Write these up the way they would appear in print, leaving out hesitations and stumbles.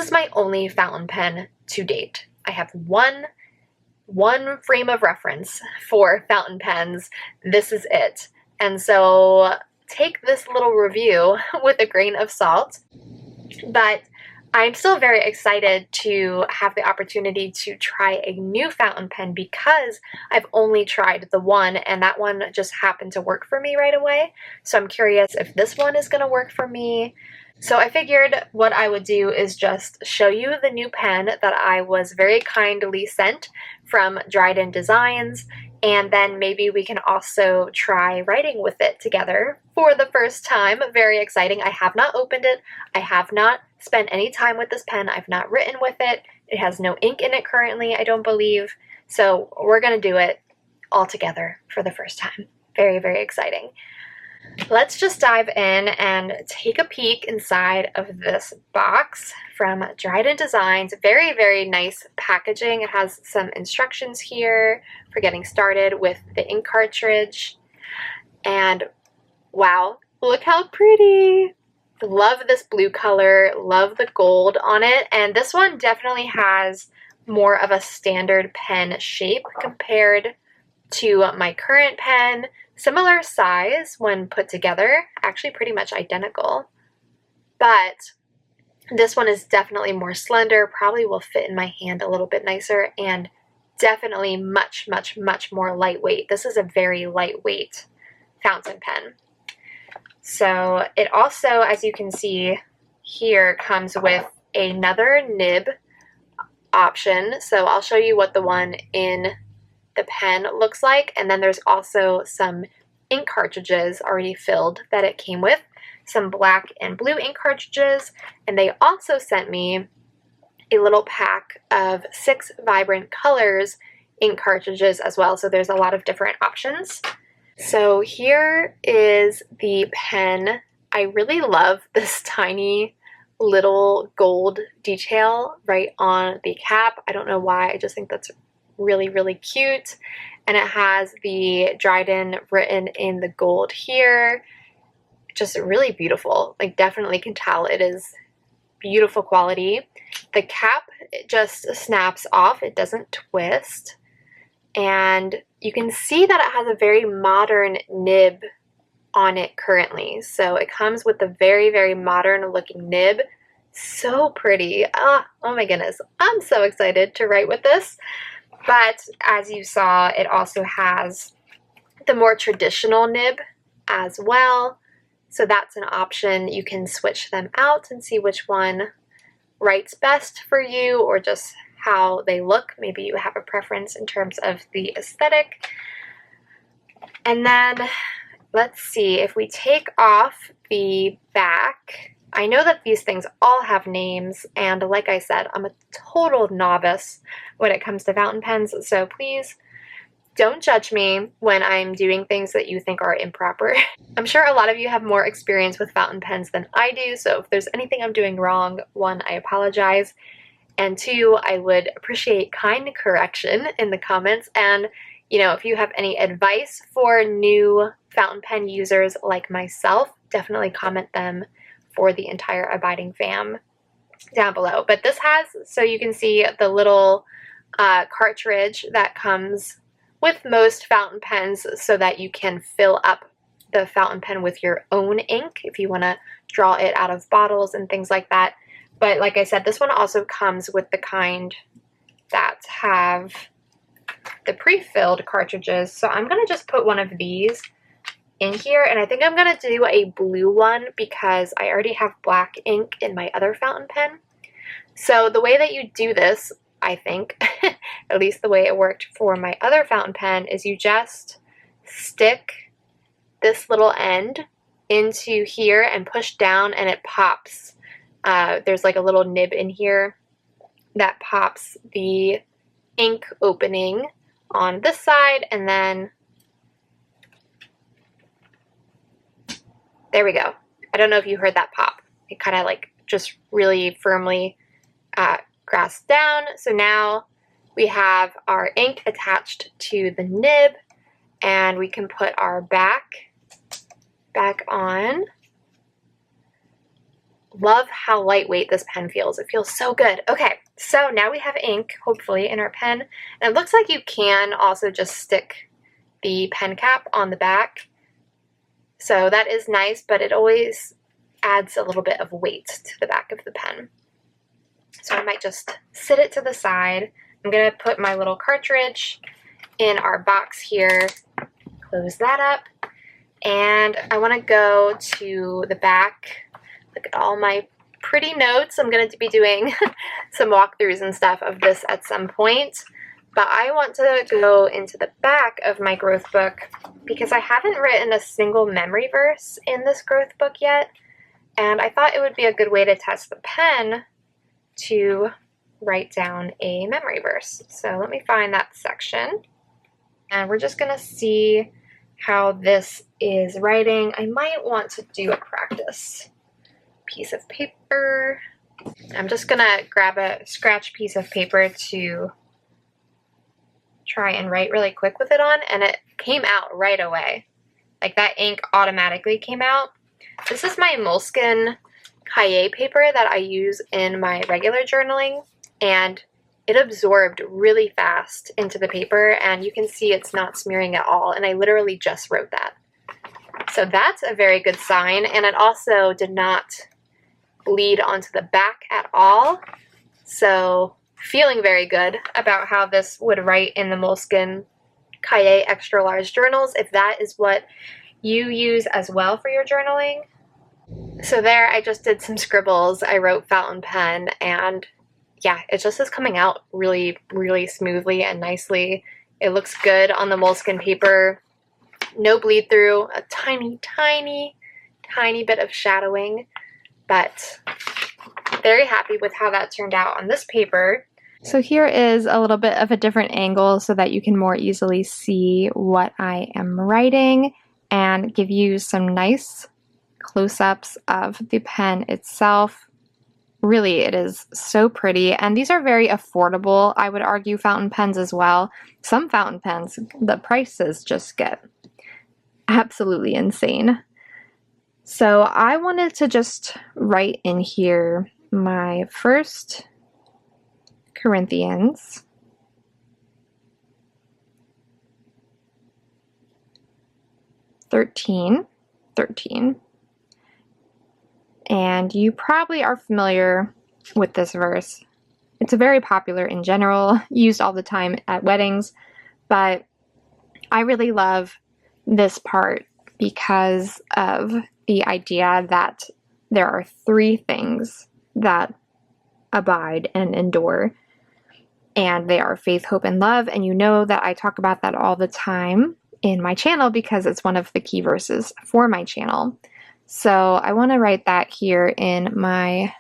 is my only fountain pen to date. I have one frame of reference for fountain pens. This is it. And so take this little review with a grain of salt, but I'm still very excited to have the opportunity to try a new fountain pen because I've only tried the one, and that one just happened to work for me right away. So I'm curious if this one is going to work for me. So I figured what I would do is just show you the new pen that I was very kindly sent from Dryden Designs, and then maybe we can also try writing with it together for the first time. Very exciting. I have not opened it. I have not spent any time with this pen. I've not written with it. It has no ink in it currently, I don't believe. So we're going to do it all together for the first time. Very, very exciting. Let's just dive in and take a peek inside of this box from Dryden Designs. Very, very nice packaging. It has some instructions here for getting started with the ink cartridge. And wow, look how pretty! Love this blue color, love the gold on it, and this one definitely has more of a standard pen shape compared to my current pen. Similar size when put together, actually pretty much identical, but this one is definitely more slender, probably will fit in my hand a little bit nicer, and definitely much, much, much more lightweight. This is a very lightweight fountain pen. So it also, as you can see here, comes with another nib option. So I'll show you what the one in the pen looks like, and then there's also some ink cartridges already filled that it came with, some black and blue ink cartridges, and they also sent me a little pack of 6 vibrant colors ink cartridges as well, so there's a lot of different options. So here is the pen. I really love this tiny little gold detail right on the cap. I don't know why, I just think that's really, really cute. And it has the Dryden written in the gold here. Just really beautiful. Like, definitely can tell it is beautiful quality. The cap just snaps off. It doesn't twist. And you can see that it has a very modern nib on it currently. So it comes with a very, very modern looking nib. So pretty. Oh my goodness. I'm so excited to write with this. But as you saw, it also has the more traditional nib as well. So that's an option. You can switch them out and see which one writes best for you, or just how they look. Maybe you have a preference in terms of the aesthetic. And then let's see, if we take off the back, I know that these things all have names, and like I said, I'm a total novice when it comes to fountain pens, so please don't judge me when I'm doing things that you think are improper. I'm sure a lot of you have more experience with fountain pens than I do, so if there's anything I'm doing wrong, 1, I apologize, and 2, I would appreciate kind correction in the comments. And you know, if you have any advice for new fountain pen users like myself, definitely comment them for the entire Abiding fam down below. But this has, so you can see the little cartridge that comes with most fountain pens so that you can fill up the fountain pen with your own ink if you want to draw it out of bottles and things like that. But like I said, this one also comes with the kind that have the pre-filled cartridges. So I'm going to just put one of these in here, and I think I'm going to do a blue one because I already have black ink in my other fountain pen. So the way that you do this, I think, at least the way it worked for my other fountain pen, is you just stick this little end into here and push down and it pops. There's like a little nib in here that pops the ink opening on this side, and then there we go. I don't know if you heard that pop. It kind of like just really firmly grasped down. So now we have our ink attached to the nib, and we can put our back on love how lightweight this pen feels. It feels so good. Okay, so now we have ink, hopefully, in our pen. And it looks like you can also just stick the pen cap on the back. So that is nice, but it always adds a little bit of weight to the back of the pen. So I might just sit it to the side. I'm going to put my little cartridge in our box here, close that up, and I want to go to the back. Look at all my pretty notes. I'm going to be doing some walkthroughs and stuff of this at some point, but I want to go into the back of my growth book because I haven't written a single memory verse in this growth book yet, and I thought it would be a good way to test the pen to write down a memory verse. So let me find that section, and we're just going to see how this is writing. I might want to do a practice piece of paper. I'm just gonna grab a scratch piece of paper to try and write really quick with it on, and it came out right away. Like, that ink automatically came out. This is my Moleskine Cahier paper that I use in my regular journaling, and it absorbed really fast into the paper, and you can see it's not smearing at all, and I literally just wrote that. So that's a very good sign, and it also did not bleed onto the back at all. So feeling very good about how this would write in the Moleskine Cahier extra large journals, if that is what you use as well for your journaling. So there, I just did some scribbles. I wrote fountain pen, and yeah, it just is coming out really, really smoothly and nicely. It looks good on the Moleskine paper. No bleed through, a tiny, tiny, tiny bit of shadowing, but very happy with how that turned out on this paper. So here is a little bit of a different angle so that you can more easily see what I am writing and give you some nice close-ups of the pen itself. Really, it is so pretty, and these are very affordable, I would argue, fountain pens as well. Some fountain pens, the prices just get absolutely insane. So I wanted to just write in here my 1 Corinthians 13. And you probably are familiar with this verse. It's very popular in general, used all the time at weddings, but I really love this part because of the idea that there are 3 things that abide and endure, and they are faith, hope, and love. And you know that I talk about that all the time in my channel because it's one of the key verses for my channel. So I want to write that here in my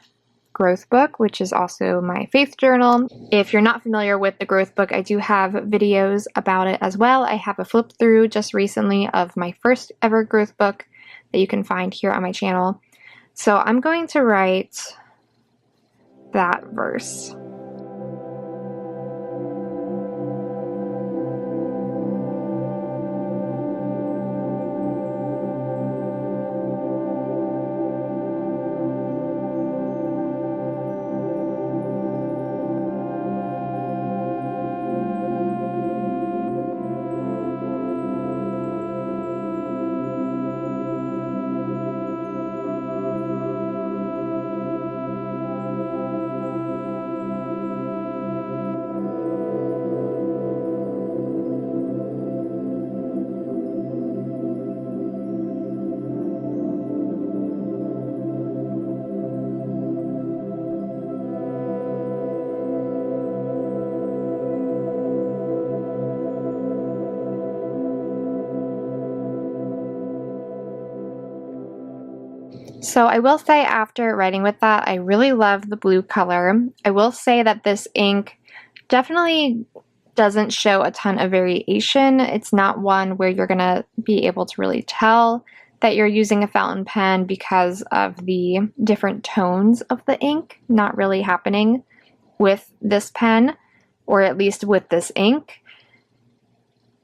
growth book, which is also my faith journal. If you're not familiar with the growth book, I do have videos about it as well. I have a flip through just recently of my first ever growth book that you can find here on my channel. So I'm going to write that verse. So I will say, after writing with that, I really love the blue color. I will say that this ink definitely doesn't show a ton of variation. It's not one where you're going to be able to really tell that you're using a fountain pen because of the different tones of the ink not really happening with this pen, or at least with this ink.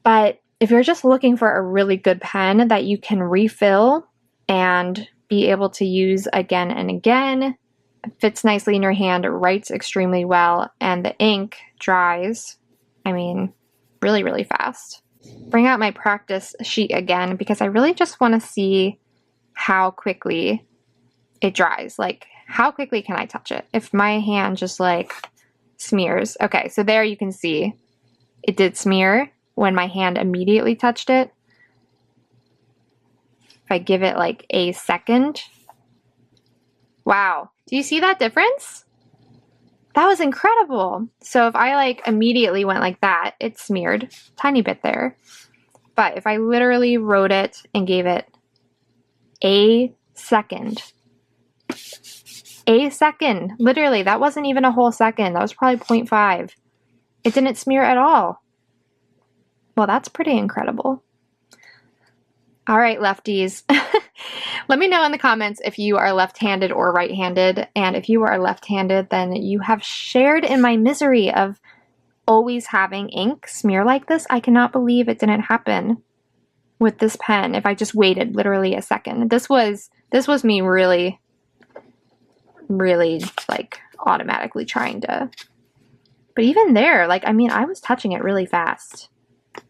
But if you're just looking for a really good pen that you can refill and be able to use again and again. It fits nicely in your hand, writes extremely well, and the ink dries, I mean, really, really fast. Bring out my practice sheet again because I really just want to see how quickly it dries. Like, how quickly can I touch it? If my hand just like smears. Okay, so there you can see it did smear when my hand immediately touched it. If I give it like a second. Wow, do you see that difference? That was incredible. So if I like immediately went like that, it smeared, tiny bit there. But if I literally wrote it and gave it a second, literally, that wasn't even a whole second. That was probably 0.5. It didn't smear at all. Well, that's pretty incredible. All right, lefties. Let me know in the comments if you are left-handed or right-handed. And if you are left-handed, then you have shared in my misery of always having ink smear like this. I cannot believe it didn't happen with this pen if I just waited literally a second. This was me really like automatically trying to, but even there, like, I mean, I was touching it really fast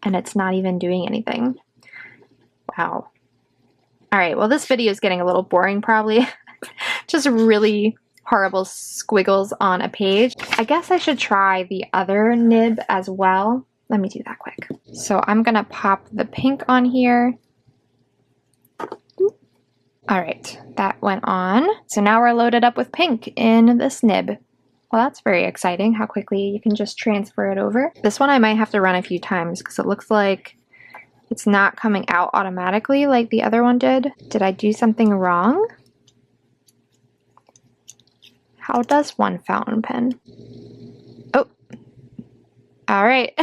and it's not even doing anything. Wow. All right, well, this video is getting a little boring probably. Just really horrible squiggles on a page. I guess I should try the other nib as well. Let me do that quick. So I'm gonna pop the pink on here. All right, that went on. So now we're loaded up with pink in this nib. Well, that's very exciting how quickly you can just transfer it over. This one I might have to run a few times because it looks like it's not coming out automatically like the other one did. Did I do something wrong? How does one fountain pen? Oh, all right.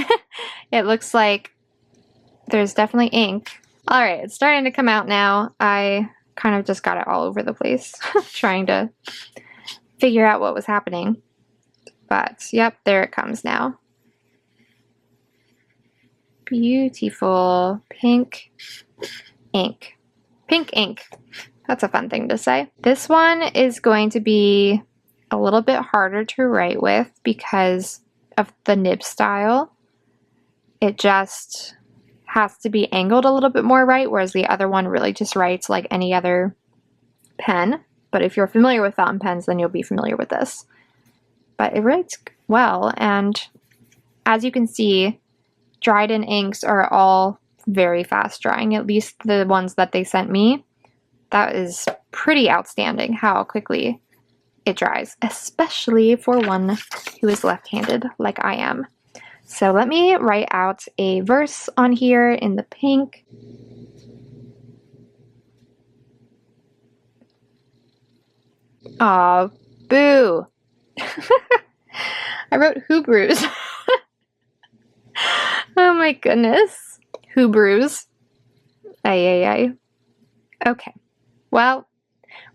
It looks like there's definitely ink. All right, it's starting to come out now. I kind of just got it all over the place trying to figure out what was happening. But yep, there it comes now. Beautiful pink ink. Pink ink. That's a fun thing to say. This one is going to be a little bit harder to write with because of the nib style. It just has to be angled a little bit more right, whereas the other one really just writes like any other pen. But if you're familiar with fountain pens, then you'll be familiar with this. But it writes well, and as you can see, Dryden inks are all very fast drying, at least the ones that they sent me. That is pretty outstanding how quickly it dries, especially for one who is left-handed like I am. So let me write out a verse on here in the pink. Aw, boo. I wrote Hoobrews. Oh my goodness. Hoobrews. Ay. Okay. Well,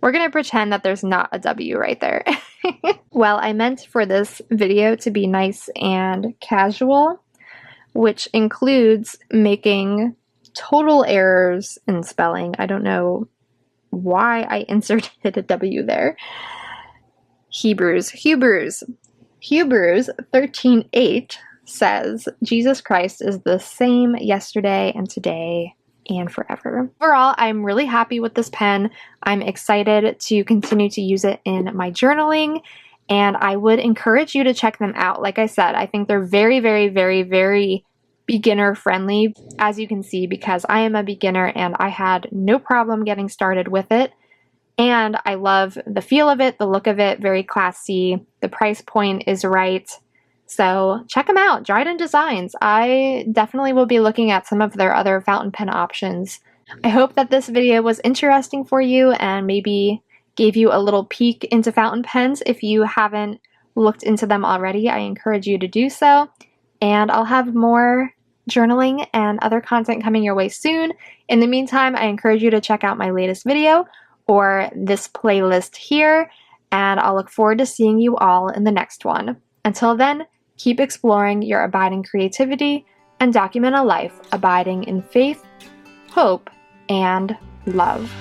we're gonna pretend that there's not a W right there. Well, I meant for this video to be nice and casual, which includes making total errors in spelling. I don't know why I inserted a W there. Hebrews 13:8 says, Jesus Christ is the same yesterday and today and forever. Overall, I'm really happy with this pen. I'm excited to continue to use it in my journaling, and I would encourage you to check them out. Like I said, I think they're very, very, very, very beginner friendly, as you can see, because I am a beginner and I had no problem getting started with it. And I love the feel of it, the look of it, very classy. The price point is right. So check them out, Dryden Designs. I definitely will be looking at some of their other fountain pen options. I hope that this video was interesting for you and maybe gave you a little peek into fountain pens. If you haven't looked into them already, I encourage you to do so. And I'll have more journaling and other content coming your way soon. In the meantime, I encourage you to check out my latest video or this playlist here, and I'll look forward to seeing you all in the next one. Until then, keep exploring your abiding creativity and document a life abiding in faith, hope, and love.